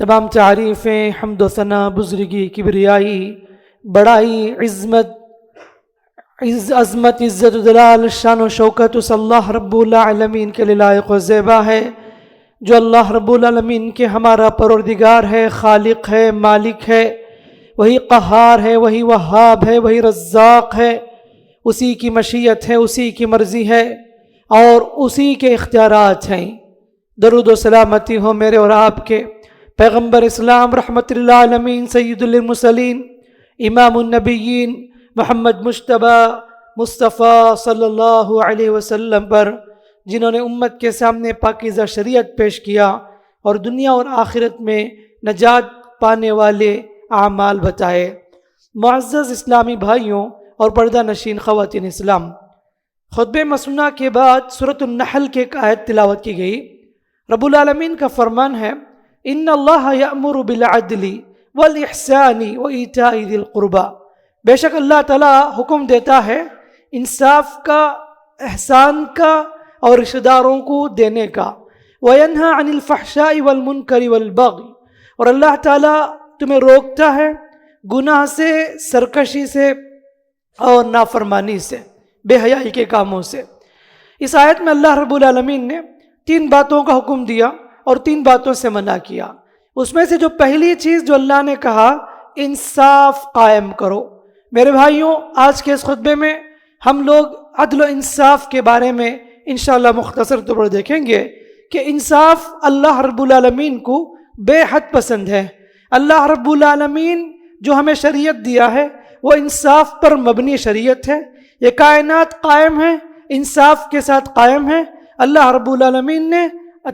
تمام تعریفیں، حمد و ثنا، بزرگی، کبریائی، بڑائی، عظمت، عزت و دلال، شان و شوکت اس اللہ رب العالمین کے لیے لائق و زیبا ہے جو اللہ رب العالمین کے ہمارا پروردگار ہے، خالق ہے، مالک ہے، وہی قہار ہے، وہی وہاب ہے، وہی رزاق ہے، اسی کی مشیت ہے، اسی کی مرضی ہے اور اسی کے اختیارات ہیں۔ درود و سلامتی ہو میرے اور آپ کے پیغمبر اسلام رحمت اللہ عالمین سید المرسلین امام النبیین محمد مجتبی مصطفیٰ صلی اللہ علیہ وسلم پر، جنہوں نے امت کے سامنے پاکیزہ شریعت پیش کیا اور دنیا اور آخرت میں نجات پانے والے اعمال بتائے۔ معزز اسلامی بھائیوں اور پردہ نشین خواتین اسلام، خطبہ مسنونہ کے بعد سورۃ النحل کی ایک آیت تلاوت کی گئی۔ رب العالمین کا فرمان ہے، ان اللہ یأمر بالعدل والاحسان وایتاء ذی القربی، بے شک اللہ تعالیٰ حکم دیتا ہے انصاف کا، احسان کا اور رشتہ داروں کو دینے کا، وینہی عن الفحشاء والمنکر والبغی، اور اللہ تعالیٰ تمہیں روکتا ہے گناہ سے، سرکشی سے اور نافرمانی سے، بے حیائی کے کاموں سے۔ اس آیت میں اللہ رب العالمین نے 3 باتوں کا حکم دیا اور 3 باتوں سے منع کیا۔ اس میں سے جو پہلی چیز جو اللہ نے کہا، انصاف قائم کرو۔ میرے بھائیوں، آج کے اس خطبے میں ہم لوگ عدل و انصاف کے بارے میں انشاءاللہ مختصر طور پر دیکھیں گے کہ انصاف اللہ رب العالمین کو بے حد پسند ہے۔ اللہ رب العالمین جو ہمیں شریعت دیا ہے وہ انصاف پر مبنی شریعت ہے۔ یہ کائنات قائم ہے، انصاف کے ساتھ قائم ہے۔ اللہ رب العالمین نے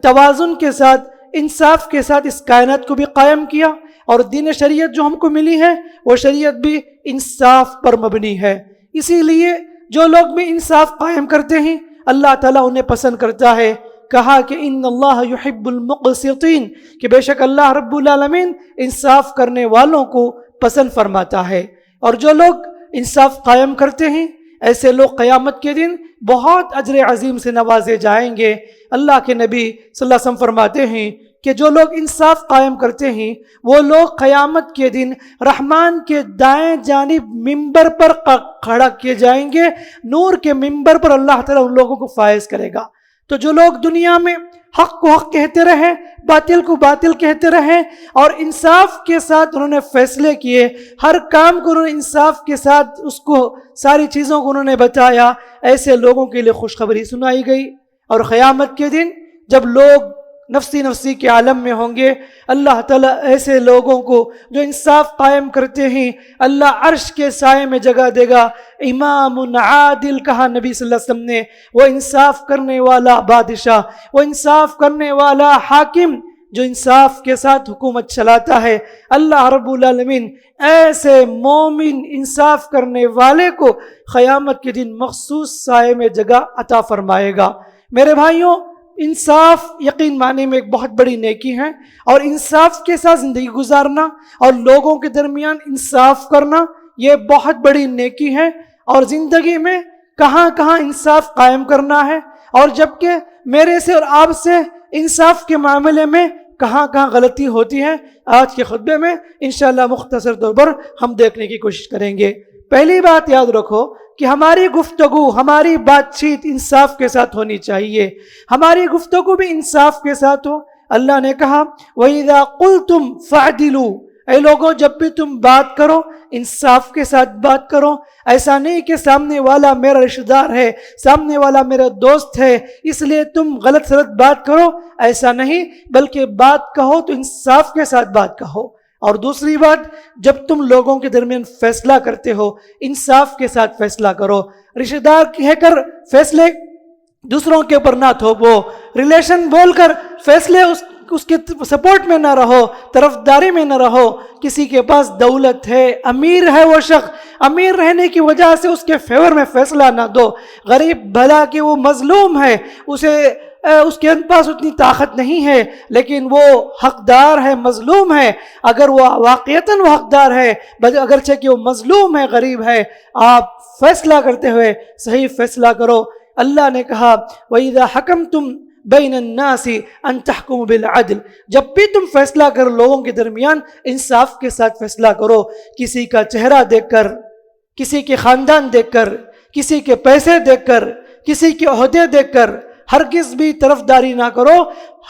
توازن کے ساتھ، انصاف کے ساتھ اس کائنات کو بھی قائم کیا، اور دین شریعت جو ہم کو ملی ہے وہ شریعت بھی انصاف پر مبنی ہے۔ اسی لیے جو لوگ بھی انصاف قائم کرتے ہیں اللہ تعالیٰ انہیں پسند کرتا ہے۔ کہا کہ ان اللہ یحب المقسطین، کہ بے شک اللہ رب العالمین انصاف کرنے والوں کو پسند فرماتا ہے۔ اور جو لوگ انصاف قائم کرتے ہیں ایسے لوگ قیامت کے دن بہت اجر عظیم سے نوازے جائیں گے۔ اللہ کے نبی صلی اللہ علیہ وسلم فرماتے ہیں کہ جو لوگ انصاف قائم کرتے ہیں وہ لوگ قیامت کے دن رحمان کے دائیں جانب ممبر پر کھڑا کیے جائیں گے، نور کے ممبر پر اللہ تعالیٰ ان لوگوں کو فائز کرے گا۔ تو جو لوگ دنیا میں حق کو حق کہتے رہے، باطل کو باطل کہتے رہے اور انصاف کے ساتھ انہوں نے فیصلے کیے، ہر کام کو انہوں نے انصاف کے ساتھ اس کو ساری چیزوں کو انہوں نے بتایا، ایسے لوگوں کے لیے خوشخبری سنائی گئی۔ اور قیامت کے دن جب لوگ نفسی نفسی کے عالم میں ہوں گے، اللہ تعالیٰ ایسے لوگوں کو جو انصاف قائم کرتے ہیں اللہ عرش کے سائے میں جگہ دے گا۔ امام عادل کہا نبی صلی اللہ علیہ وسلم نے، وہ انصاف کرنے والا بادشاہ، وہ انصاف کرنے والا حاکم جو انصاف کے ساتھ حکومت چلاتا ہے۔ اللہ رب العالمین ایسے مومن انصاف کرنے والے کو قیامت کے دن مخصوص سائے میں جگہ عطا فرمائے گا۔ میرے بھائیوں، انصاف یقین معنی میں ایک بہت بڑی نیکی ہے، اور انصاف کے ساتھ زندگی گزارنا اور لوگوں کے درمیان انصاف کرنا یہ بہت بڑی نیکی ہے۔ اور زندگی میں کہاں کہاں انصاف قائم کرنا ہے، اور جبکہ میرے سے اور آپ سے انصاف کے معاملے میں کہاں کہاں غلطی ہوتی ہے، آج کے خطبے میں انشاءاللہ مختصر طور پر ہم دیکھنے کی کوشش کریں گے۔ پہلی بات یاد رکھو کہ ہماری گفتگو، ہماری بات چیت انصاف کے ساتھ ہونی چاہیے، ہماری گفتگو بھی انصاف کے ساتھ ہو۔ اللہ نے کہا وَإِذَا قُلْتُمْ فَعْدِلُوا، اے لوگوں جب بھی تم بات کرو انصاف کے ساتھ بات کرو۔ ایسا نہیں کہ سامنے والا میرا رشتہ دار ہے، سامنے والا میرا دوست ہے اس لیے تم غلط سلط بات کرو، ایسا نہیں، بلکہ بات کہو تو انصاف کے ساتھ بات کہو۔ اور دوسری بات، جب تم لوگوں کے درمیان فیصلہ کرتے ہو انصاف کے ساتھ فیصلہ کرو۔ رشتہ دار کہہ کر فیصلے دوسروں کے اوپر نہ تھوپو، ریلیشن بول کر فیصلے اس کے سپورٹ میں نہ رہو، طرفداری میں نہ رہو۔ کسی کے پاس دولت ہے، امیر ہے وہ شخص، امیر رہنے کی وجہ سے اس کے فیور میں فیصلہ نہ دو۔ غریب بھلا کہ وہ مظلوم ہے، اس کے پاس اتنی طاقت نہیں ہے لیکن وہ حقدار ہے، مظلوم ہے، اگر وہ واقعتاً وہ حقدار ہے اگرچہ کہ وہ مظلوم ہے، غریب ہے، آپ فیصلہ کرتے ہوئے صحیح فیصلہ کرو۔ اللہ نے کہا وَإِذَا حَكَمْتُمْ بین الناس ان تحکموا بالعدل، جب بھی تم فیصلہ کرو لوگوں کے درمیان انصاف کے ساتھ فیصلہ کرو، کسی کا چہرہ دیکھ کر، کسی کے خاندان دیکھ کر، کسی کے پیسے دیکھ کر، کسی کے عہدے دیکھ کر ہرگز بھی طرفداری نہ کرو،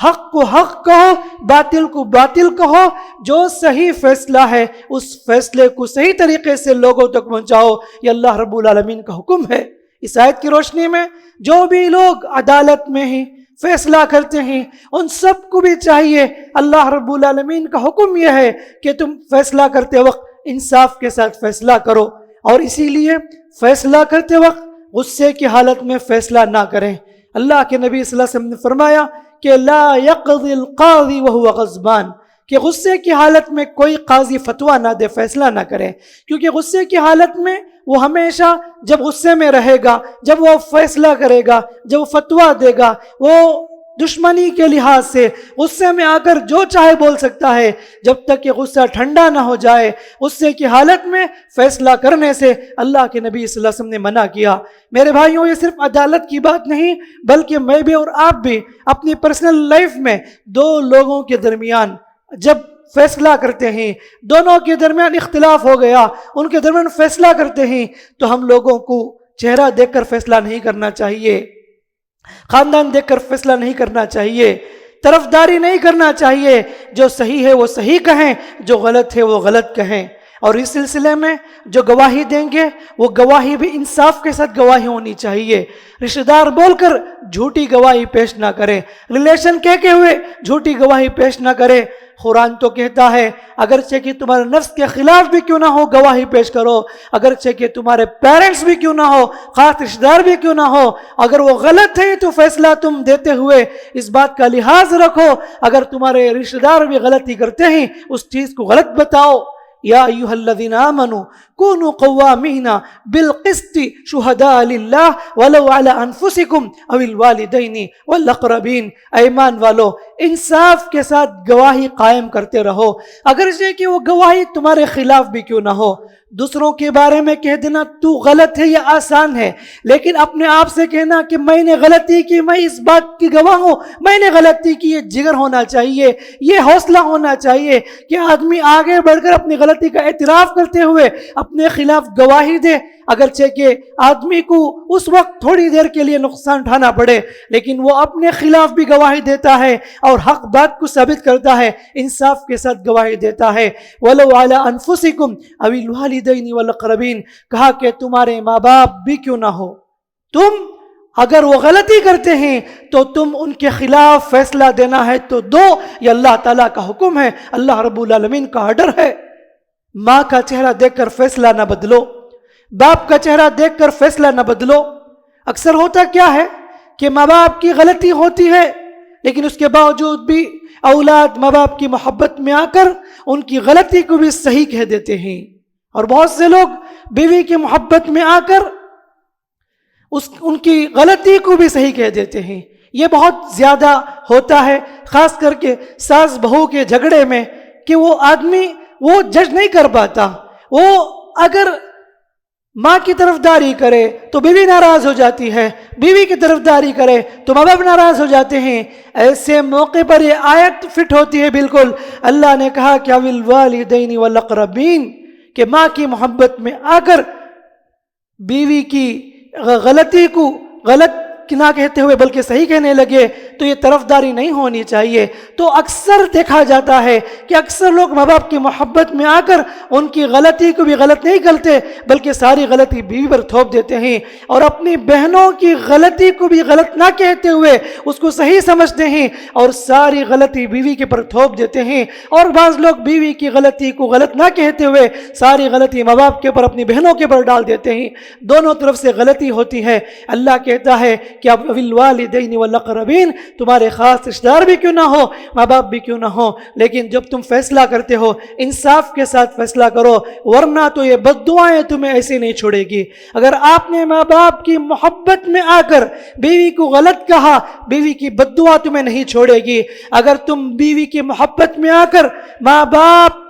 حق کو حق کہو، باطل کو باطل کہو، جو صحیح فیصلہ ہے اس فیصلے کو صحیح طریقے سے لوگوں تک پہنچاؤ، یہ اللہ رب العالمین کا حکم ہے۔ اس آیت کی روشنی میں جو بھی لوگ عدالت میں ہی فیصلہ کرتے ہیں ان سب کو بھی چاہیے، اللہ رب العالمین کا حکم یہ ہے کہ تم فیصلہ کرتے وقت انصاف کے ساتھ فیصلہ کرو، اور اسی لیے فیصلہ کرتے وقت غصے کی حالت میں فیصلہ نہ کریں۔ اللہ کے نبی صلی اللہ علیہ وسلم نے فرمایا کہ لا يقضي القاضي وهو غضبان، کہ غصے کی حالت میں کوئی قاضی فتویٰ نہ دے، فیصلہ نہ کرے، کیونکہ غصے کی حالت میں وہ ہمیشہ جب غصے میں رہے گا، جب وہ فیصلہ کرے گا، جب وہ فتویٰ دے گا، وہ دشمنی کے لحاظ سے غصے میں آ کر جو چاہے بول سکتا ہے، جب تک کہ غصہ ٹھنڈا نہ ہو جائے غصے کی حالت میں فیصلہ کرنے سے اللہ کے نبی صلی اللہ علیہ وسلم نے منع کیا۔ میرے بھائیوں، یہ صرف عدالت کی بات نہیں بلکہ میں بھی اور آپ بھی اپنی پرسنل لائف میں دو لوگوں کے درمیان جب فیصلہ کرتے ہیں، دونوں کے درمیان اختلاف ہو گیا، ان کے درمیان فیصلہ کرتے ہیں تو ہم لوگوں کو چہرہ دیکھ کر فیصلہ نہیں کرنا چاہیے، خاندان دیکھ کر فیصلہ نہیں کرنا چاہیے، طرفداری نہیں کرنا چاہیے، جو صحیح ہے وہ صحیح کہیں، جو غلط ہے وہ غلط کہیں۔ اور اس سلسلے میں جو گواہی دیں گے وہ گواہی بھی انصاف کے ساتھ گواہی ہونی چاہیے، رشتہ دار بول کر جھوٹی گواہی پیش نہ کرے، ریلیشن کہہ کے ہوئے جھوٹی گواہی پیش نہ کرے۔ قرآن تو کہتا ہے اگرچہ کہ تمہارے نفس کے خلاف بھی کیوں نہ ہو گواہی پیش کرو، اگرچہ کہ تمہارے پیرنٹس بھی کیوں نہ ہو، خاص رشتہ دار بھی کیوں نہ ہو، اگر وہ غلط ہے تو فیصلہ تم دیتے ہوئے اس بات کا لحاظ رکھو، اگر تمہارے رشتہ دار بھی غلطی کرتے ہیں اس چیز کو غلط بتاؤ۔ یا ایھا الذین آمنوا کونوا قوامین بالقسط شہداء للہ ولو علی انفسکم او الوالدین والاقربین، ایمان والو انصاف کے ساتھ گواہی قائم کرتے رہو، اگرچہ کہ وہ گواہی تمہارے خلاف بھی کیوں نہ ہو۔ دوسروں کے بارے میں کہہ دینا تو غلط ہے یہ آسان ہے، لیکن اپنے آپ سے کہنا کہ میں نے غلطی کی، میں اس بات کی گواہ ہوں میں نے غلطی کی، یہ جگر ہونا چاہیے، یہ حوصلہ ہونا چاہیے کہ آدمی آگے بڑھ کر اپنی غلطی کا اعتراف کرتے ہوئے اپنے خلاف گواہی دے، اگرچہ کہ آدمی کو اس وقت تھوڑی دیر کے لیے نقصان اٹھانا پڑے لیکن وہ اپنے خلاف بھی گواہی دیتا ہے اور حق بات کو ثابت کرتا ہے، انصاف کے ساتھ گواہی دیتا ہے۔ وَلَوْ عَلَىٰ أَنفُسِكُمْ أَوِ الْوَالِدَيْنِ وَالْأَقْرَبِينَ، کہا کہ تمہارے ماں باپ بھی کیوں نہ ہو، تم اگر وہ غلطی کرتے ہیں تو تم ان کے خلاف فیصلہ دینا ہے تو دو، یہ اللہ تعالیٰ کا حکم ہے، اللہ رب العالمین کا آرڈر ہے۔ ماں کا چہرہ دیکھ کر فیصلہ نہ بدلو، باپ کا چہرہ دیکھ کر فیصلہ نہ بدلو۔ اکثر ہوتا کیا ہے کہ ماں باپ کی غلطی ہوتی ہے لیکن اس کے باوجود بھی اولاد ماں باپ کی محبت میں آ کر ان کی غلطی کو بھی صحیح کہہ دیتے ہیں، اور بہت سے لوگ بیوی کی محبت میں آ کر ان کی غلطی کو بھی صحیح کہہ دیتے ہیں۔ یہ بہت زیادہ ہوتا ہے، خاص کر کے ساس بہو کے جھگڑے میں، کہ وہ آدمی وہ جج نہیں کر پاتا، وہ اگر ماں کی طرفداری کرے تو بیوی ناراض ہو جاتی ہے، بیوی کی طرفداری کرے تو ماں باپ ناراض ہو جاتے ہیں۔ ایسے موقع پر یہ آیت فٹ ہوتی ہے بالکل، اللہ نے کہا کہ وَالْوَالِدَيْنِ وَالْأَقْرَبِينَ، کہ ماں کی محبت میں آ کر بیوی کی غلطی کو غلط نہ کہتے ہوئے بلکہ صحیح کہنے لگے تو یہ طرفداری نہیں ہونی چاہیے۔ تو اکثر دیکھا جاتا ہے کہ اکثر لوگ ماں باپ کی محبت میں آ کر ان کی غلطی کو بھی غلط نہیں کرتے بلکہ ساری غلطی بیوی پر تھوپ دیتے ہیں، اور اپنی بہنوں کی غلطی کو بھی غلط نہ کہتے ہوئے اس کو صحیح سمجھتے ہیں اور ساری غلطی بیوی کے پر تھوپ دیتے ہیں، اور بعض لوگ بیوی کی غلطی کو غلط نہ کہتے ہوئے ساری غلطی ماں باپ کے اوپر اپنی بہنوں کے پر ڈال دیتے ہیں۔ دونوں طرف سے غلطی ہوتی ہے۔ اللہ کہتا ہے کہ اب الوالدین والاقربین، تمہارے خاص رشتہ دار بھی کیوں نہ ہو، ماں باپ بھی کیوں نہ ہو، لیکن جب تم فیصلہ کرتے ہو انصاف کے ساتھ فیصلہ کرو، ورنہ تو یہ بد دعائیں تمہیں ایسے نہیں چھوڑے گی۔ اگر آپ نے ماں باپ کی محبت میں آ کر بیوی کو غلط کہا، بیوی کی بد دعا تمہیں نہیں چھوڑے گی۔ اگر تم بیوی کی محبت میں آ کر ماں باپ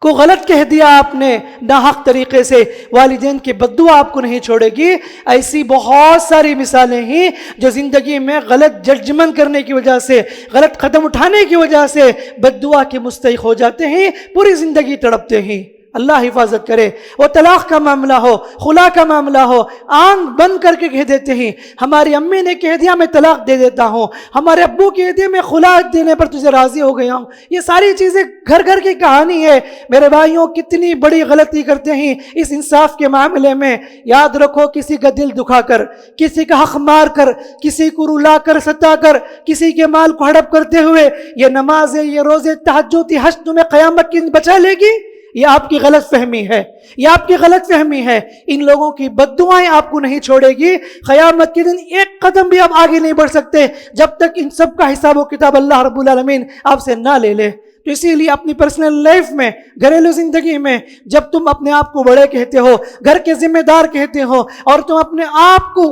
کو غلط کہہ دیا آپ نے ناحق طریقے سے، والدین کی بد دعا آپ کو نہیں چھوڑے گی۔ ایسی بہت ساری مثالیں ہیں جو زندگی میں غلط ججمنٹ کرنے کی وجہ سے، غلط قدم اٹھانے کی وجہ سے بد دعا کے مستحق ہو جاتے ہیں، پوری زندگی تڑپتے ہیں۔ اللہ حفاظت کرے۔ وہ طلاق کا معاملہ ہو، خلا کا معاملہ ہو، آنکھ بند کر کے کہہ دیتے ہیں، ہماری امی نے کہہ دیا میں طلاق دے دیتا ہوں، ہمارے ابو کہہ دیا میں خلا دینے پر تجھے راضی ہو گیا ہوں۔ یہ ساری چیزیں گھر گھر کی کہانی ہے۔ میرے بھائیوں، کتنی بڑی غلطی کرتے ہیں اس انصاف کے معاملے میں۔ یاد رکھو، کسی کا دل دکھا کر، کسی کا حق مار کر، کسی کو رلا کر، ستا کر، کسی کے مال کو ہڑپ کرتے ہوئے یہ نمازیں، یہ روزے، تہجد، حج تمہیں قیامت کی بچا لے گی؟ یہ آپ کی غلط فہمی ہے، یہ آپ کی غلط فہمی ہے۔ ان لوگوں کی بد دعائیں آپ کو نہیں چھوڑے گی۔ قیامت کے دن ایک قدم بھی آپ آگے نہیں بڑھ سکتے جب تک ان سب کا حساب و کتاب اللہ رب العالمین آپ سے نہ لے لے۔ تو اسی لیے اپنی پرسنل لائف میں، گھریلو زندگی میں، جب تم اپنے آپ کو بڑے کہتے ہو، گھر کے ذمہ دار کہتے ہو، اور تم اپنے آپ کو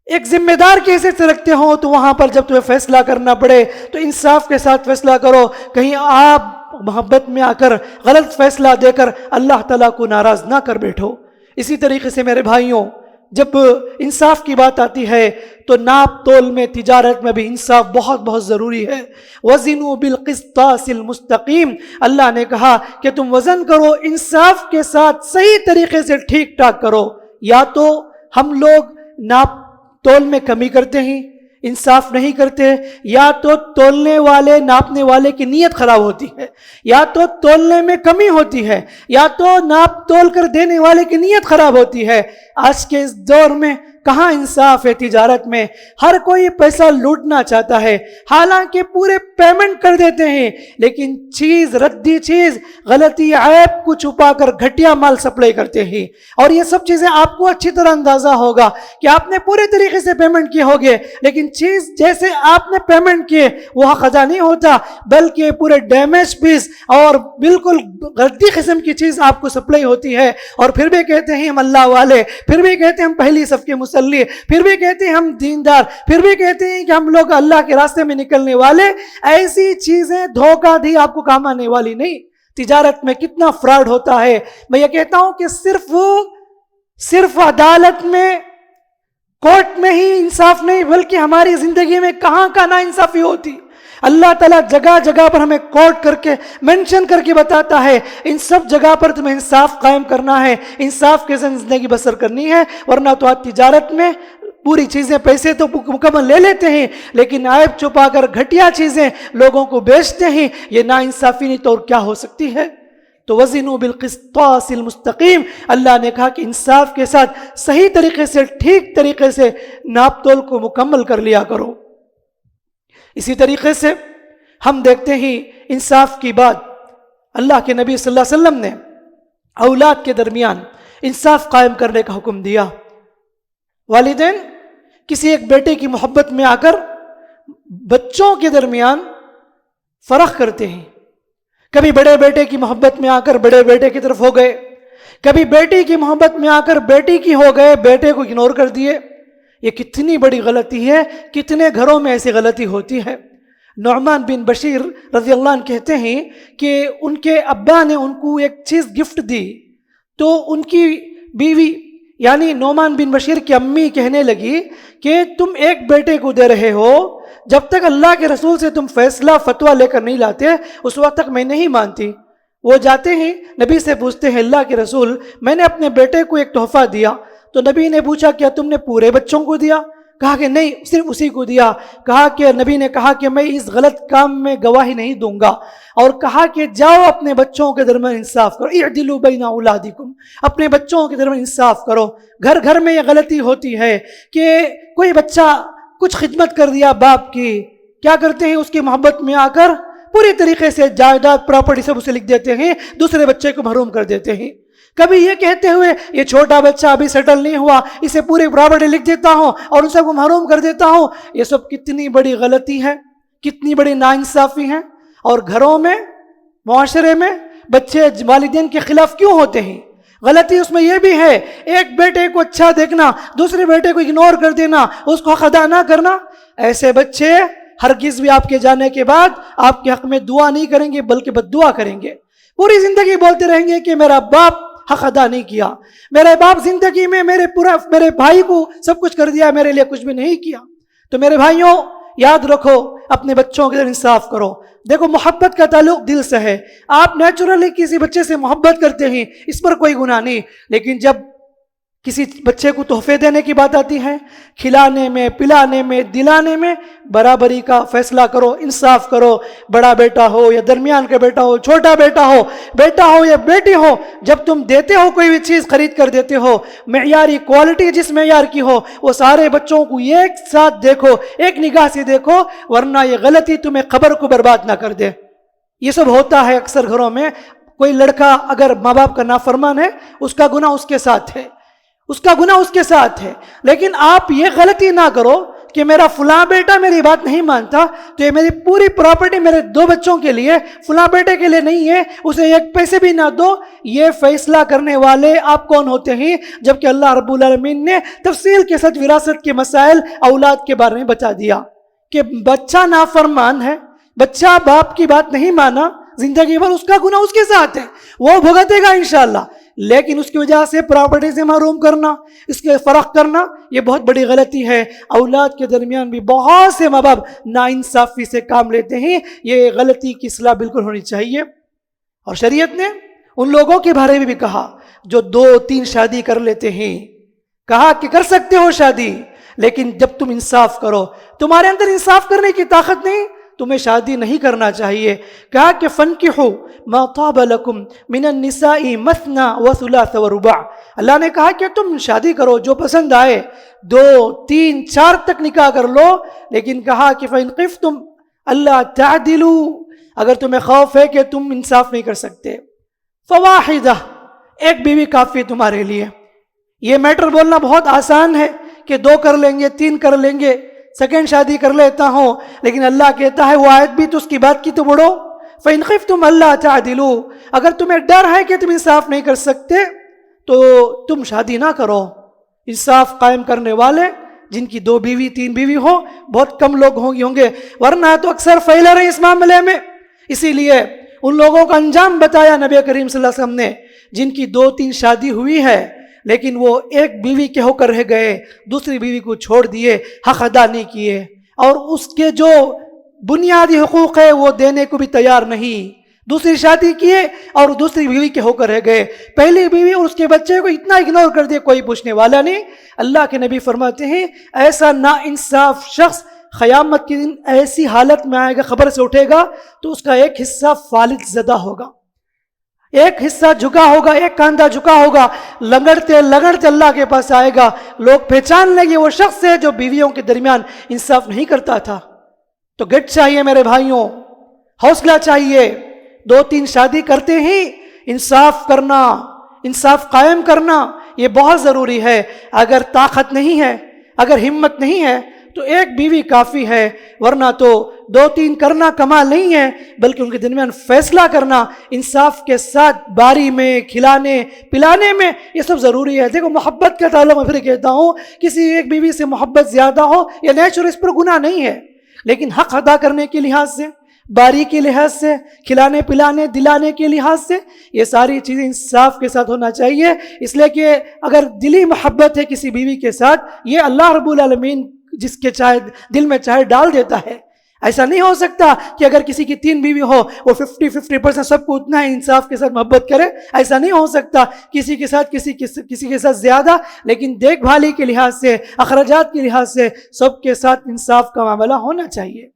ایک ذمہ دار کی حیثیت سے رکھتے ہو، تو وہاں پر جب تمہیں فیصلہ کرنا پڑے تو انصاف کے ساتھ فیصلہ کرو۔ کہیں آپ محبت میں آ کر غلط فیصلہ دے کر اللہ تعالیٰ کو ناراض نہ کر بیٹھو۔ اسی طریقے سے میرے بھائیوں، جب انصاف کی بات آتی ہے تو ناپ تول میں، تجارت میں بھی انصاف بہت بہت ضروری ہے۔ وزنوا بالقسطاس المستقیم، اللہ نے کہا کہ تم وزن کرو انصاف کے ساتھ، صحیح طریقے سے ٹھیک ٹھاک کرو۔ یا تو ہم لوگ ناپ تول میں کمی کرتے ہیں، انصاف نہیں کرتے، یا تو تولنے والے، ناپنے والے کی نیت خراب ہوتی ہے، یا تو تولنے میں کمی ہوتی ہے، یا تو ناپ تول کر دینے والے کی نیت خراب ہوتی ہے۔ آج کے اس دور میں کہاں انصاف ہے؟ تجارت میں ہر کوئی پیسہ لوٹنا چاہتا ہے، حالانکہ پورے پیمنٹ کر دیتے ہیں، لیکن چیز، ردی چیز، غلطی، عیب کو چھپا کر گھٹیا مال سپلائی کرتے ہیں۔ اور یہ سب چیزیں آپ کو اچھی طرح اندازہ ہوگا کہ آپ نے پورے طریقے سے پیمنٹ کیے ہوگے، لیکن چیز جیسے آپ نے پیمنٹ کیے وہ حق ادا نہیں ہوتا، بلکہ پورے ڈیمیج پیس اور بالکل غلطی قسم کی چیز آپ کو سپلائی ہوتی ہے۔ اور پھر بھی کہتے ہیں ہم اللہ والے، پھر بھی کہتے ہیں ہم پہلی صف کے مصلی، پھر بھی کہتے ہیں ہم دیندار، پھر بھی کہتے ہیں کہ ہم لوگ اللہ کے راستے میں نکلنے والے۔ ایسی چیزیں دھوکہ دی آپ کو کام آنے والی نہیں۔ تجارت میں کتنا فراڈ ہوتا ہے۔ میں یہ کہتا ہوں کہ صرف عدالت میں، کورٹ میں ہی انصاف نہیں، بلکہ ہماری زندگی میں کہاں کا نا انصافی ہوتی۔ اللہ تعالیٰ جگہ جگہ پر ہمیں کوٹ کر کے، منشن کر کے بتاتا ہے، ان سب جگہ پر تمہیں انصاف قائم کرنا ہے، انصاف کے ساتھ زندگی بسر کرنی ہے، ورنہ تو آج تجارت میں پوری چیزیں، پیسے تو مکمل لے لیتے ہیں، لیکن عیب چھپا کر گھٹیا چیزیں لوگوں کو بیچتے ہیں۔ یہ نا انصافی نہیں تو اور کیا ہو سکتی ہے؟ تو وزنوا بالقسطاس المستقیم، اللہ نے کہا کہ انصاف کے ساتھ صحیح طریقے سے، ٹھیک طریقے سے ناپ تول کو مکمل کر لیا کرو۔ اسی طریقے سے ہم دیکھتے ہیں انصاف کی بات اللہ کے نبی صلی اللہ علیہ وسلم نے اولاد کے درمیان انصاف قائم کرنے کا حکم دیا۔ والدین کسی ایک بیٹے کی محبت میں آ کر بچوں کے درمیان فرق کرتے ہیں۔ کبھی بڑے بیٹے کی محبت میں آ کر بڑے بیٹے کی طرف ہو گئے، کبھی بیٹی کی محبت میں آ کر بیٹی کی ہو گئے، بیٹے کو اگنور کر دیے۔ یہ کتنی بڑی غلطی ہے، کتنے گھروں میں ایسی غلطی ہوتی ہے۔ نعمان بن بشیر رضی اللہ عنہ کہتے ہیں کہ ان کے ابا نے ان کو ایک چیز گفٹ دی، تو ان کی بیوی یعنی نعمان بن بشیر کی امی کہنے لگی کہ تم ایک بیٹے کو دے رہے ہو، جب تک اللہ کے رسول سے تم فیصلہ فتویٰ لے کر نہیں لاتے اس وقت تک میں نہیں مانتی۔ وہ جاتے ہیں نبی سے پوچھتے ہیں، اللہ کے رسول میں نے اپنے بیٹے کو ایک تحفہ دیا، تو نبی نے پوچھا کیا تم نے پورے بچوں کو دیا؟ کہا کہ نہیں، صرف اسی کو دیا۔ کہا کہ نبی نے کہا کہ میں اس غلط کام میں گواہی نہیں دوں گا، اور کہا کہ جاؤ اپنے بچوں کے درمیان انصاف کرو، اعدلوا بین اولادکم، اپنے بچوں کے درمیان انصاف کرو۔ گھر گھر میں یہ غلطی ہوتی ہے کہ کوئی بچہ کچھ خدمت کر دیا باپ کی، کیا کرتے ہیں اس کی محبت میں آ کر پوری طریقے سے جائیداد، پراپرٹی سب اسے لکھ دیتے ہیں، دوسرے بچے کو محروم کر دیتے ہیں۔ کبھی یہ کہتے ہوئے یہ چھوٹا بچہ ابھی سیٹل نہیں ہوا، اسے پوری پراپرٹی لکھ دیتا ہوں اور ان سب کو محروم کر دیتا ہوں۔ یہ سب کتنی بڑی غلطی ہے، کتنی بڑی ناانصافی ہے۔ اور گھروں میں، معاشرے میں بچے والدین کے خلاف کیوں ہوتے ہیں؟ غلطی اس میں یہ بھی ہے، ایک بیٹے کو اچھا دیکھنا، دوسرے بیٹے کو اگنور کر دینا، اس کو حق ادا نہ کرنا۔ ایسے بچے ہرگز بھی آپ کے جانے کے بعد آپ کے حق میں دعا نہیں کریں گے بلکہ بد دعا کریں گے۔ پوری زندگی بولتے رہیں گے کہ میرا باپ حق ادا نہیں کیا، میرے باپ زندگی میں میرے بھائی کو سب کچھ کر دیا، میرے لیے کچھ بھی نہیں کیا۔ تو میرے بھائیوں یاد رکھو، اپنے بچوں کے لیے انصاف کرو۔ دیکھو محبت کا تعلق دل سے ہے، آپ نیچرلی کسی بچے سے محبت کرتے ہیں، اس پر کوئی گناہ نہیں، لیکن جب کسی بچے کو تحفے دینے کی بات آتی ہے، کھلانے میں، پلانے میں، دلانے میں، برابری کا فیصلہ کرو، انصاف کرو۔ بڑا بیٹا ہو یا درمیان کا بیٹا ہو، چھوٹا بیٹا ہو یا بیٹی ہو، جب تم دیتے ہو کوئی بھی چیز خرید کر دیتے ہو، معیاری کوالٹی جس معیار کی ہو، وہ سارے بچوں کو ایک ساتھ دیکھو، ایک نگاہ سے دیکھو، ورنہ یہ غلطی تمہیں خبر کو برباد نہ کر دے۔ یہ سب ہوتا ہے اکثر گھروں میں۔ کوئی لڑکا اگر ماں باپ کا نافرمان ہے، اس کا گناہ اس کے ساتھ ہے، اس کا گناہ اس کے ساتھ ہے، لیکن آپ یہ غلطی نہ کرو کہ میرا فلاں بیٹا میری بات نہیں مانتا تو یہ میری پوری پراپرٹی میرے 2 بچوں کے لیے، فلاں بیٹے کے لیے نہیں ہے، اسے 1 پیسے بھی نہ دو۔ یہ فیصلہ کرنے والے آپ کون ہوتے ہیں؟ جبکہ اللہ رب العالمین نے تفصیل کے ساتھ وراثت کے مسائل اولاد کے بارے میں بتا دیا کہ بچہ نافرمان ہے، بچہ باپ کی بات نہیں مانا، زندگی بھر اس کا گناہ اس کے ساتھ ہے، وہ بھگتے گا انشاءاللہ، لیکن اس کی وجہ سے پراپرٹی سے محروم کرنا، اس کے فرق کرنا، یہ بہت بڑی غلطی ہے۔ اولاد کے درمیان بھی بہت سے ماں باپ ناانصافی سے کام لیتے ہیں، یہ غلطی کی اصلاح بالکل ہونی چاہیے۔ اور شریعت نے ان لوگوں کے بارے میں بھی کہا جو 2-3 شادی کر لیتے ہیں، کہا کہ کر سکتے ہو شادی، لیکن جب تم انصاف کرو، تمہارے اندر انصاف کرنے کی طاقت نہیں، تمہیں شادی نہیں کرنا چاہیے۔ کہا کہ فَانْكِحُوا مَا طَابَ لَكُمْ مِنَ النِّسَاءِ مَثْنَى وَثُلَاثَ وَرُبَاعَ۔ اللہ نے کہا کہ تم شادی کرو، جو پسند آئے، 2، 3، 4 تک نکاح کر لو، لیکن کہا کہ فَإِنْ خِفْتُمْ أَلَّا تَعْدِلُوا، اگر تمہیں خوف ہے کہ تم انصاف نہیں کر سکتے، فَوَاحِدَةٌ، ایک بیوی کافی تمہارے لیے۔ یہ میٹر بولنا بہت آسان ہے کہ 2 کر لیں گے، 3 کر لیں گے، سیکنڈ شادی کر لیتا ہوں، لیکن اللہ کہتا ہے وہ آیت بھی تو اس کی بات کی تو بڑھو، فَإِنْ خِفْتُمْ أَلَّا تَعْدِلُوا، اگر تمہیں ڈر ہے کہ تم انصاف نہیں کر سکتے تو تم شادی نہ کرو۔ انصاف قائم کرنے والے جن کی 2 بیوی 3 بیوی ہو، بہت کم لوگ ہوں گے، ورنہ تو اکثر پھیلا رہے اس معاملے میں۔ اسی لیے ان لوگوں کا انجام بتایا نبی کریم صلی اللہ علیہ وسلم نے جن کی 2-3 شادی ہوئی ہے لیکن وہ ایک بیوی کے ہو کر رہ گئے، دوسری بیوی کو چھوڑ دیے، حق ادا نہیں کیے، اور اس کے جو بنیادی حقوق ہے وہ دینے کو بھی تیار نہیں، دوسری شادی کیے اور دوسری بیوی کے ہو کر رہ گئے، پہلی بیوی اور اس کے بچے کو اتنا اگنور کر دیا، کوئی پوچھنے والا نہیں۔ اللہ کے نبی فرماتے ہیں ایسا نا انصاف شخص قیامت کے دن ایسی حالت میں آئے گا، خبر سے اٹھے گا تو اس کا ایک حصہ فالج زدہ ہوگا، ایک حصہ جھکا ہوگا، ایک کاندھا جھکا ہوگا، لگڑتے لگڑتے اللہ کے پاس آئے گا، لوگ پہچان لیں گے وہ شخص ہے جو بیویوں کے درمیان انصاف نہیں کرتا تھا۔ تو گٹ چاہیے میرے بھائیوں، حوصلہ چاہیے، 2-3 شادی کرتے ہی انصاف کرنا، انصاف قائم کرنا یہ بہت ضروری ہے۔ اگر طاقت نہیں ہے، اگر ہمت نہیں ہے تو ایک بیوی کافی ہے، ورنہ تو 2-3 کرنا کمال نہیں ہے، بلکہ ان کے درمیان فیصلہ کرنا انصاف کے ساتھ، باری میں، کھلانے پلانے میں، یہ سب ضروری ہے۔ دیکھو محبت کا تعلق میں پھر کہتا ہوں، کسی ایک بیوی سے محبت زیادہ ہو یا نیچر، اس پر گناہ نہیں ہے، لیکن حق ادا کرنے کے لحاظ سے، باری کے لحاظ سے، کھلانے پلانے دلانے کے لحاظ سے، یہ ساری چیزیں انصاف کے ساتھ ہونا چاہیے۔ اس لیے کہ اگر دلی محبت ہے کسی بیوی کے ساتھ، یہ اللہ رب العالمین جس کے چاہے دل میں چاہے ڈال دیتا ہے۔ ایسا نہیں ہو سکتا کہ اگر کسی کی 3 بیوی ہو وہ 50% سب کو اتنا ہی انصاف کے ساتھ محبت کرے، ایسا نہیں ہو سکتا، کسی کے ساتھ کسی کے ساتھ زیادہ، لیکن دیکھ بھالی کے لحاظ سے، اخراجات کے لحاظ سے سب کے ساتھ انصاف کا معاملہ ہونا چاہیے۔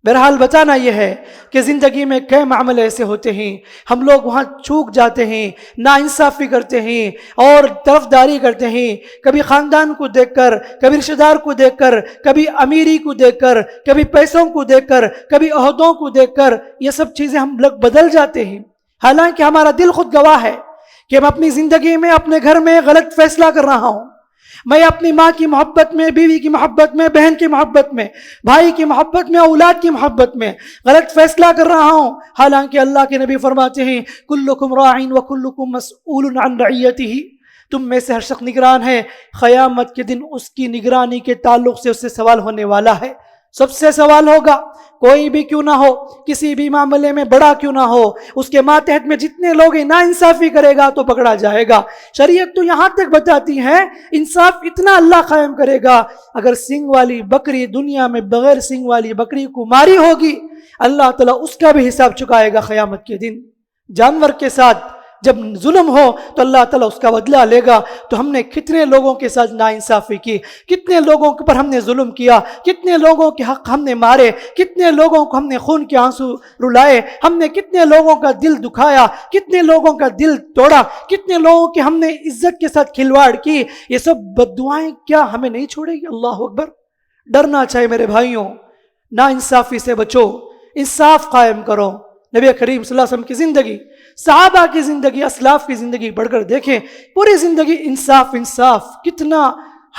بہرحال بتانا یہ ہے کہ زندگی میں کئی معاملے ایسے ہوتے ہیں ہم لوگ وہاں چوک جاتے ہیں، ناانصافی کرتے ہیں اور طرفداری کرتے ہیں، کبھی خاندان کو دیکھ کر، کبھی رشتہ دار کو دیکھ کر، کبھی امیری کو دیکھ کر، کبھی پیسوں کو دیکھ کر، کبھی عہدوں کو دیکھ کر، یہ سب چیزیں ہم لوگ بدل جاتے ہیں، حالانکہ ہمارا دل خود گواہ ہے کہ میں اپنی زندگی میں اپنے گھر میں غلط فیصلہ کر رہا ہوں۔ میں اپنی ماں کی محبت میں، بیوی کی محبت میں، بہن کی محبت میں، بھائی کی محبت میں، اولاد کی محبت میں غلط فیصلہ کر رہا ہوں، حالانکہ اللہ کے نبی فرماتے ہیں کلکم راع وکلکم مسئول عن رعیتہ، تم میں سے ہر شخص نگران ہے، قیامت کے دن اس کی نگرانی کے تعلق سے اس سے سوال ہونے والا ہے۔ سب سے سوال ہوگا، کوئی بھی کیوں نہ ہو، کسی بھی معاملے میں بڑا کیوں نہ ہو، اس کے ماتحت میں جتنے لوگ نا انصافی کرے گا تو پکڑا جائے گا۔ شریعت تو یہاں تک بتاتی ہے انصاف اتنا اللہ قائم کرے گا، اگر سنگ والی بکری دنیا میں بغیر سنگ والی بکری کو ماری ہوگی، اللہ تعالیٰ اس کا بھی حساب چکائے گا قیامت کے دن۔ جانور کے ساتھ جب ظلم ہو تو اللہ تعالیٰ اس کا بدلہ لے گا۔ تو ہم نے کتنے لوگوں کے ساتھ ناانصافی کی، کتنے لوگوں پر ہم نے ظلم کیا، کتنے لوگوں کے حق ہم نے مارے، کتنے لوگوں کو ہم نے خون کے آنسو رلائے، ہم نے کتنے لوگوں کا دل دکھایا، کتنے لوگوں کا دل توڑا، کتنے لوگوں کی ہم نے عزت کے ساتھ کھلواڑ کی۔ یہ سب بددعائیں کیا ہمیں نہیں چھوڑے گی؟ اللہ اکبر۔ ڈرنا چاہیے میرے بھائیوں، ناانصافی سے بچو، انصاف قائم کرو۔ نبی کریم صلی اللہ علیہ وسلم کی زندگی، صحابہ کی زندگی، اسلاف کی زندگی پڑھ کر دیکھیں، پوری زندگی انصاف انصاف، کتنا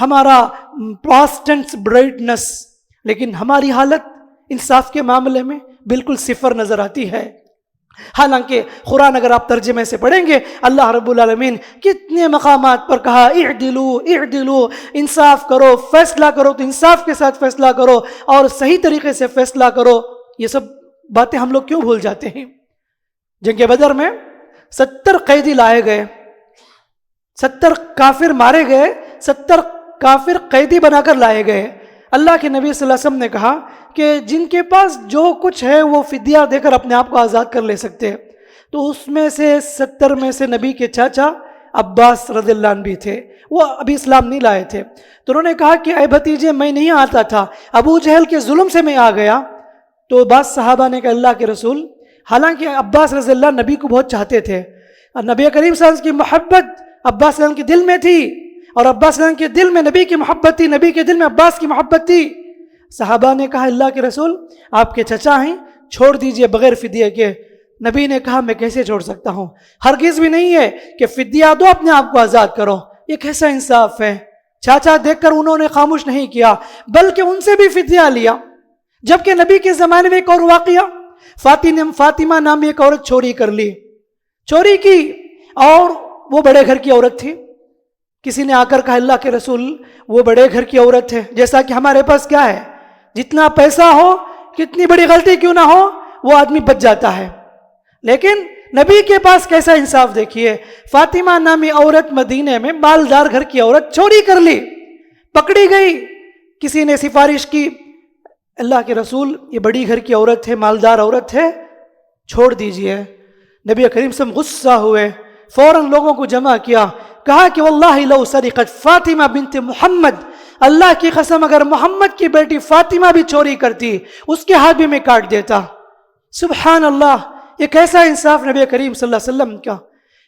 ہمارا پاسٹنس برائٹنس، لیکن ہماری حالت انصاف کے معاملے میں بالکل صفر نظر آتی ہے۔ حالانکہ قرآن اگر آپ ترجمے سے پڑھیں گے، اللہ رب العالمین کتنے مقامات پر کہا اعدلو اعدلو، انصاف کرو، فیصلہ کرو تو انصاف کے ساتھ فیصلہ کرو اور صحیح طریقے سے فیصلہ کرو۔ یہ سب باتیں ہم لوگ کیوں بھول جاتے ہیں؟ جنگ بدر میں 70 قیدی لائے گئے، 70 کافر مارے گئے، 70 کافر قیدی بنا کر لائے گئے۔ اللہ کے نبی صلی اللہ علیہ وسلم نے کہا کہ جن کے پاس جو کچھ ہے وہ فدیہ دے کر اپنے آپ کو آزاد کر لے سکتے ہیں۔ تو اس میں سے 70 میں سے نبی کے چاچا عباس رضی اللہ عنہ بھی تھے، وہ ابھی اسلام نہیں لائے تھے۔ تو انہوں نے کہا کہ اے بھتیجے، میں نہیں آتا تھا، ابو جہل کے ظلم سے میں آ گیا۔ تو بعض صحابہ نے کہا اللہ کے رسول، حالانکہ عباس رضی اللہ نبی کو بہت چاہتے تھے، اور نبی کریم صلی اللہ علیہ وسلم کی محبت عباس رضی اللہ کے دل میں تھی، اور عباس رضی اللہ کے دل میں نبی کی محبت تھی، نبی کے دل میں عباس کی محبت تھی۔ صحابہ نے کہا اللہ کے رسول، آپ کے چچا ہیں، چھوڑ دیجئے بغیر فدیہ کے۔ نبی نے کہا میں کیسے چھوڑ سکتا ہوں، ہرگز بھی نہیں ہے کہ فدیہ دو اپنے آپ کو آزاد کرو، یہ کیسا انصاف ہے؟ چاچا دیکھ کر انہوں نے خاموش نہیں کیا، بلکہ ان سے بھی فدیہ لیا۔ جبکہ نبی کے زمانے میں ایک اور واقعہ، فاطمہ نامی ایک عورت چوری کی، اور وہ بڑے گھر کی عورت تھی۔ کسی نے آ کر کہا اللہ کے رسول، وہ بڑے گھر کی عورت ہے، جیسا کہ ہمارے پاس کیا ہے، جتنا پیسہ ہو، کتنی بڑی غلطی کیوں نہ ہو، وہ آدمی بچ جاتا ہے۔ لیکن نبی کے پاس کیسا انصاف دیکھیے، فاطمہ نامی عورت مدینے میں مالدار گھر کی عورت چوری کر لی، پکڑی گئی۔ کسی نے سفارش کی اللہ کے رسول یہ بڑی گھر کی عورت ہے، مالدار عورت ہے، چھوڑ دیجئے۔ نبی کریم صلی اللہ علیہ وسلم غصہ ہوئے، فوراً لوگوں کو جمع کیا، کہا کہ واللہ لو سرقت فاطمہ بنت محمد، اللہ کی قسم اگر محمد کی بیٹی فاطمہ بھی چوری کرتی اس کے ہاتھ بھی میں کاٹ دیتا۔ سبحان اللہ، یہ کیسا انصاف نبی کریم صلی اللہ علیہ وسلم کا،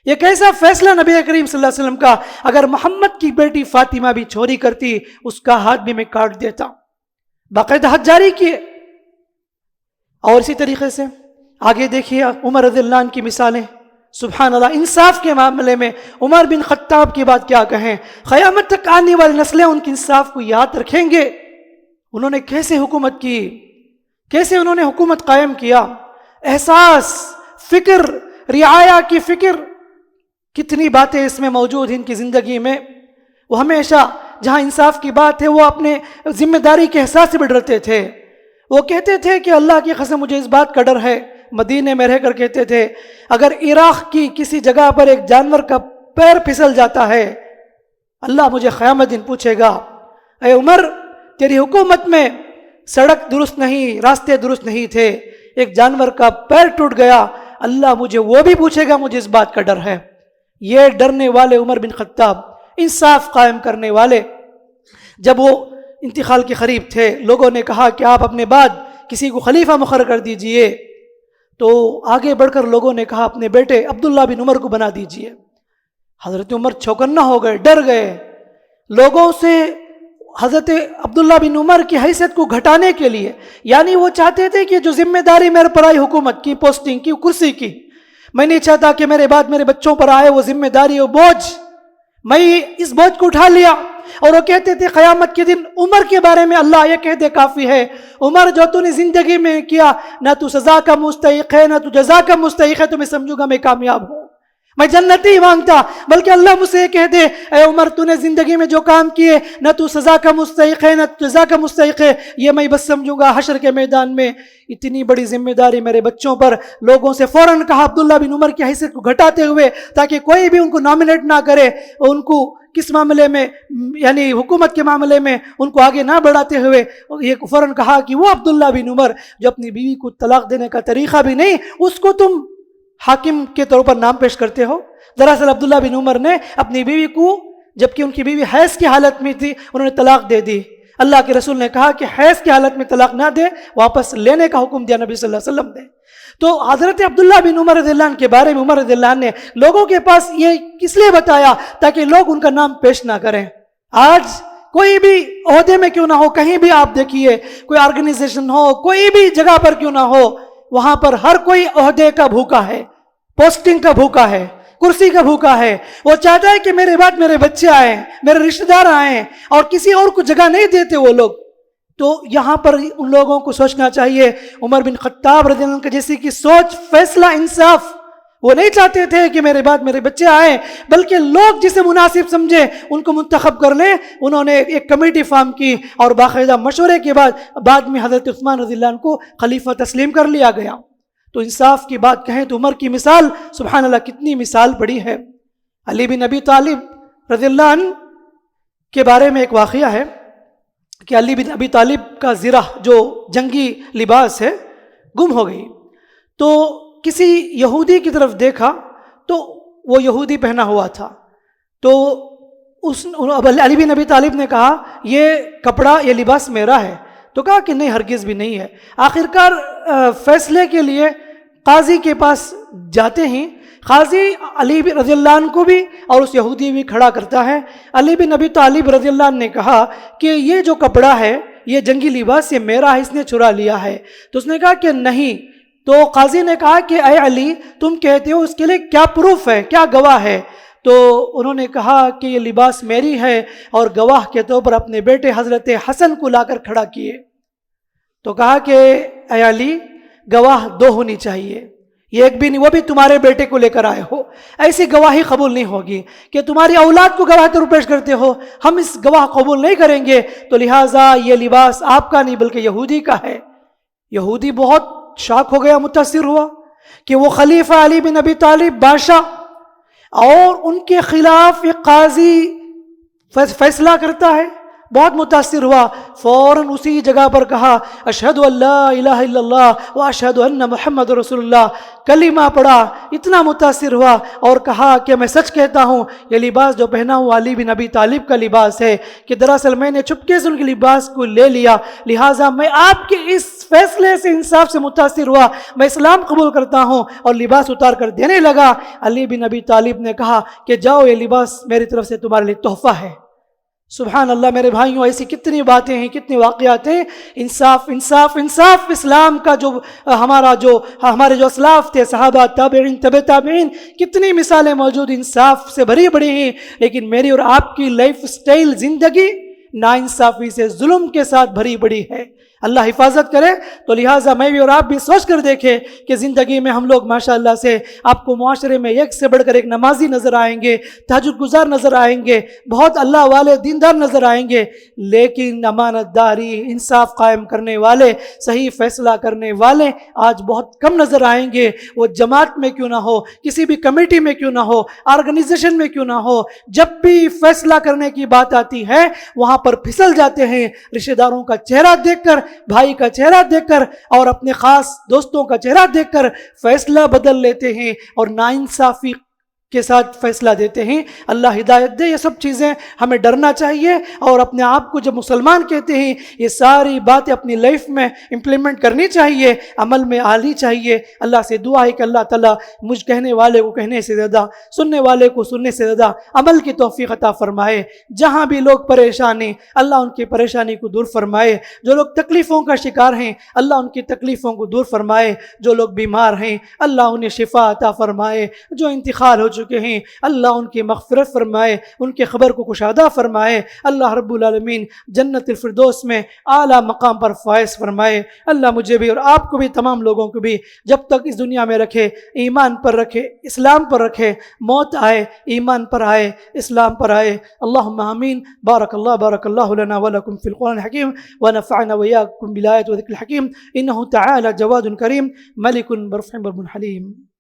یہ کیسا فیصلہ نبی کریم صلی اللہ علیہ وسلم کا، اگر محمد کی بیٹی فاطمہ بھی چوری کرتی اس کا ہاتھ بھی میں کاٹ دیتا۔ باقاعدہ حد جاری کیے۔ اور اسی طریقے سے آگے دیکھیے عمر رضی اللہ عنہ کی مثالیں، سبحان اللہ، انصاف کے معاملے میں عمر بن خطاب کی بات کیا کہیں، قیامت تک آنے والی نسلیں ان کے انصاف کو یاد رکھیں گے۔ انہوں نے کیسے حکومت کی، کیسے انہوں نے حکومت قائم کیا، احساس، فکر، رعایا کی فکر، کتنی باتیں اس میں موجود ہیں ان کی زندگی میں۔ وہ ہمیشہ جہاں انصاف کی بات ہے وہ اپنے ذمہ داری کے احساس سے بھی ڈرتے تھے۔ وہ کہتے تھے کہ اللہ کی قسم مجھے اس بات کا ڈر ہے، مدینے میں رہ کر کہتے تھے اگر عراق کی کسی جگہ پر ایک جانور کا پیر پھسل جاتا ہے اللہ مجھے قیامت دن پوچھے گا اے عمر تیری حکومت میں سڑک درست نہیں، راستے درست نہیں تھے، ایک جانور کا پیر ٹوٹ گیا، اللہ مجھے وہ بھی پوچھے گا، مجھے اس بات کا ڈر ہے۔ یہ ڈرنے والے عمر بن خطاب، انصاف قائم کرنے والے، جب وہ انتقال کے قریب تھے لوگوں نے کہا کہ آپ اپنے بعد کسی کو خلیفہ مقرر کر دیجئے، تو آگے بڑھ کر لوگوں نے کہا اپنے بیٹے عبداللہ بن عمر کو بنا دیجئے۔ حضرت عمر چوکنا ہو گئے، ڈر گئے لوگوں سے حضرت عبداللہ بن عمر کی حیثیت کو گھٹانے کے لیے، یعنی وہ چاہتے تھے کہ جو ذمہ داری میرے پر آئی حکومت کی، پوسٹنگ کی، کرسی کی، میں نہیں چاہتا کہ میرے بعد میرے بچوں پر آئے وہ ذمہ داری اور بوجھ، میں اس بوجھ کو اٹھا لیا۔ اور وہ کہتے تھے قیامت کے دن عمر کے بارے میں اللہ یہ کہہ دے کافی ہے، عمر جو تو نے زندگی میں کیا نہ تو سزا کا مستحق ہے نہ تو جزا کا مستحق ہے، تو میں سمجھوں گا میں کامیاب ہوں۔ میں جنت نہیں مانگتا، بلکہ اللہ مجھ سے یہ کہہ دے اے عمر تو نے زندگی میں جو کام کیے نہ تو سزا کا مستحق ہے نہ جزا کا مستحق ہے، یہ میں بس سمجھوں گا حشر کے میدان میں۔ اتنی بڑی ذمہ داری میرے بچوں پر، لوگوں سے فوراً کہا عبداللہ بن عمر کی حیثیت کو گھٹاتے ہوئے تاکہ کوئی بھی ان کو نامنیٹ نہ کرے، ان کو کس معاملے میں، یعنی حکومت کے معاملے میں ان کو آگے نہ بڑھاتے ہوئے یہ فوراً کہا کہ وہ عبداللہ بن عمر جو اپنی بیوی کو طلاق دینے کا طریقہ بھی نہیں اس کو تم حاکم کے طور پر نام پیش کرتے ہو۔ دراصل عبداللہ بن عمر نے اپنی بیوی کو، جبکہ ان کی بیوی حیض کی حالت میں تھی، انہوں نے طلاق دے دی۔ اللہ کے رسول نے کہا کہ حیض کی حالت میں طلاق نہ دے، واپس لینے کا حکم دیا نبی صلی اللہ علیہ وسلم نے۔ تو حضرت عبداللہ بن عمر رضی اللہ عنہ کے بارے میں عمر رضی اللہ عنہ نے لوگوں کے پاس یہ کس لیے بتایا تاکہ لوگ ان کا نام پیش نہ کریں۔ آج کوئی بھی عہدے میں کیوں نہ ہو، کہیں بھی آپ دیکھیے، کوئی آرگنائزیشن ہو، کوئی بھی جگہ پر کیوں نہ ہو، وہاں پر ہر کوئی عہدے کا بھوکا ہے، پوسٹنگ کا بھوکا ہے، کرسی کا بھوکا ہے۔ وہ چاہتا ہے کہ میرے بعد میرے بچے آئیں، میرے رشتہ دار آئیں، اور کسی اور کو جگہ نہیں دیتے وہ لوگ۔ تو یہاں پر ان لوگوں کو سوچنا چاہیے، عمر بن خطاب رضی اللہ عنہ جیسی کی سوچ، فیصلہ، انصاف، وہ نہیں چاہتے تھے کہ میرے بعد میرے بچے آئیں، بلکہ لوگ جسے مناسب سمجھے ان کو منتخب کر لیں۔ انہوں نے ایک کمیٹی فارم کی اور باقاعدہ مشورے کے بعد میں حضرت عثمان رضی اللہ عنہ کو خلیفہ تسلیم کر لیا گیا۔ تو انصاف کی بات کہیں تو عمر کی مثال سبحان اللہ کتنی مثال بڑی ہے۔ علی بن ابی طالب رضی اللہ عنہ کے بارے میں ایک واقعہ ہے کہ علی بن ابی طالب کا زرہ جو جنگی لباس ہے گم ہو گئی، تو کسی یہودی کی طرف دیکھا تو وہ یہودی پہنا ہوا تھا، تو علی بن ابی طالب نے کہا یہ کپڑا، یہ لباس میرا ہے، تو کہا کہ نہیں، ہرگز بھی نہیں ہے۔ آخرکار فیصلے کے لیے قاضی کے پاس جاتے ہیں، قاضی علی رضی اللہ عنہ کو بھی اور اس یہودی بھی کھڑا کرتا ہے۔ علی بن ابی طالب رضی اللہ عنہ نے کہا کہ یہ جو کپڑا ہے، یہ جنگی لباس، یہ میرا ہے، اس نے چرا لیا ہے۔ تو اس نے کہا کہ نہیں۔ تو قاضی نے کہا کہ اے علی، تم کہتے ہو، اس کے لیے کیا پروف ہے، کیا گواہ ہے؟ تو انہوں نے کہا کہ یہ لباس میری ہے، اور گواہ کے طور پر اپنے بیٹے حضرت حسن کو لا کر کھڑا کیے۔ تو کہا کہ اے علی، گواہ دو ہونی چاہیے، یہ ایک بھی نہیں، وہ بھی تمہارے بیٹے کو لے کر آئے ہو، ایسی گواہی قبول نہیں ہوگی کہ تمہاری اولاد کو گواہ کے طور پر پیش کرتے ہو، ہم اس گواہ قبول نہیں کریں گے۔ تو لہٰذا یہ لباس آپ کا نہیں بلکہ یہودی کا ہے۔ یہودی بہت شاک ہو گیا، متاثر ہوا کہ وہ خلیفہ علی بن ابی طالب بادشاہ اور ان کے خلاف ایک قاضی فیصلہ کرتا ہے، بہت متاثر ہوا۔ فوراً اسی جگہ پر کہا اشہد ان لا الہ الا اللہ و اشہد ان محمد رسول اللہ، کلمہ پڑھا، اتنا متاثر ہوا اور کہا کہ میں سچ کہتا ہوں یہ لباس جو پہنا ہوں علی بن ابی طالب کا لباس ہے، کہ دراصل میں نے چپکے سے ان کے لباس کو لے لیا، لہٰذا میں آپ کے اس فیصلے سے، انصاف سے متاثر ہوا، میں اسلام قبول کرتا ہوں، اور لباس اتار کر دینے لگا۔ علی بن ابی طالب نے کہا کہ جاؤ، یہ لباس میری طرف سے تمہارے لیے تحفہ ہے۔ سبحان اللہ میرے بھائیوں، ایسی کتنی باتیں ہیں، کتنے واقعات ہیں۔ انصاف انصاف انصاف، اسلام کا جو ہمارے جو اسلاف تھے، صحابہ، تابعین، تبع تابعین، کتنی مثالیں موجود انصاف سے بھری بڑی ہیں، لیکن میری اور آپ کی لائف سٹائل، زندگی ناانصافی سے، ظلم کے ساتھ بھری بڑی ہے۔ اللہ حفاظت کرے۔ تو لہٰذا میں بھی اور آپ بھی سوچ کر دیکھیں کہ زندگی میں ہم لوگ ماشاءاللہ سے آپ کو معاشرے میں ایک سے بڑھ کر ایک نمازی نظر آئیں گے، تہجد گزار نظر آئیں گے، بہت اللہ والے دیندار نظر آئیں گے، لیکن امانت داری، انصاف قائم کرنے والے، صحیح فیصلہ کرنے والے آج بہت کم نظر آئیں گے۔ وہ جماعت میں کیوں نہ ہو، کسی بھی کمیٹی میں کیوں نہ ہو، آرگنائزیشن میں کیوں نہ ہو، جب بھی فیصلہ کرنے کی بات آتی ہے وہاں پر پھسل جاتے ہیں۔ رشتہ داروں کا چہرہ دیکھ کر، بھائی کا چہرہ دیکھ کر، اور اپنے خاص دوستوں کا چہرہ دیکھ کر فیصلہ بدل لیتے ہیں اور ناانصافی کے ساتھ فیصلہ دیتے ہیں۔ اللہ ہدایت دے۔ یہ سب چیزیں ہمیں ڈرنا چاہیے، اور اپنے آپ کو جب مسلمان کہتے ہیں یہ ساری باتیں اپنی لائف میں امپلیمنٹ کرنی چاہیے، عمل میں آنی چاہیے۔ اللہ سے دعا ہے کہ اللہ تعالیٰ مجھ کہنے والے کو کہنے سے زیادہ، سننے والے کو سننے سے زیادہ عمل کی توفیق عطا فرمائے۔ جہاں بھی لوگ پریشان ہیں اللہ ان کی پریشانی کو دور فرمائے، جو لوگ تکلیفوں کا شکار ہیں اللہ ان کی تکلیفوں کو دور فرمائے، جو لوگ بیمار ہیں اللہ انہیں شفا عطا فرمائے، جو انتقال ہو چکے چکے ہیں، اللہ ان کی مغفرت فرمائے، ان کے خبر کو کشادہ فرمائے، اللہ رب العالمین جنت الفردوس میں اعلیٰ مقام پر فائز فرمائے۔ اللہ مجھے بھی اور آپ کو بھی، تمام لوگوں کو بھی جب تک اس دنیا میں رکھے ایمان پر رکھے، اسلام پر رکھے، موت آئے ایمان پر آئے، اسلام پر آئے۔ اللہم آمین۔ بارک اللہ لنا ولکم فی القرآن الحکیم ونفعنا وإياكم بالآیات وذکر الحکیم، انہ تعالی جواد کریم ملک برفع بر حلیم۔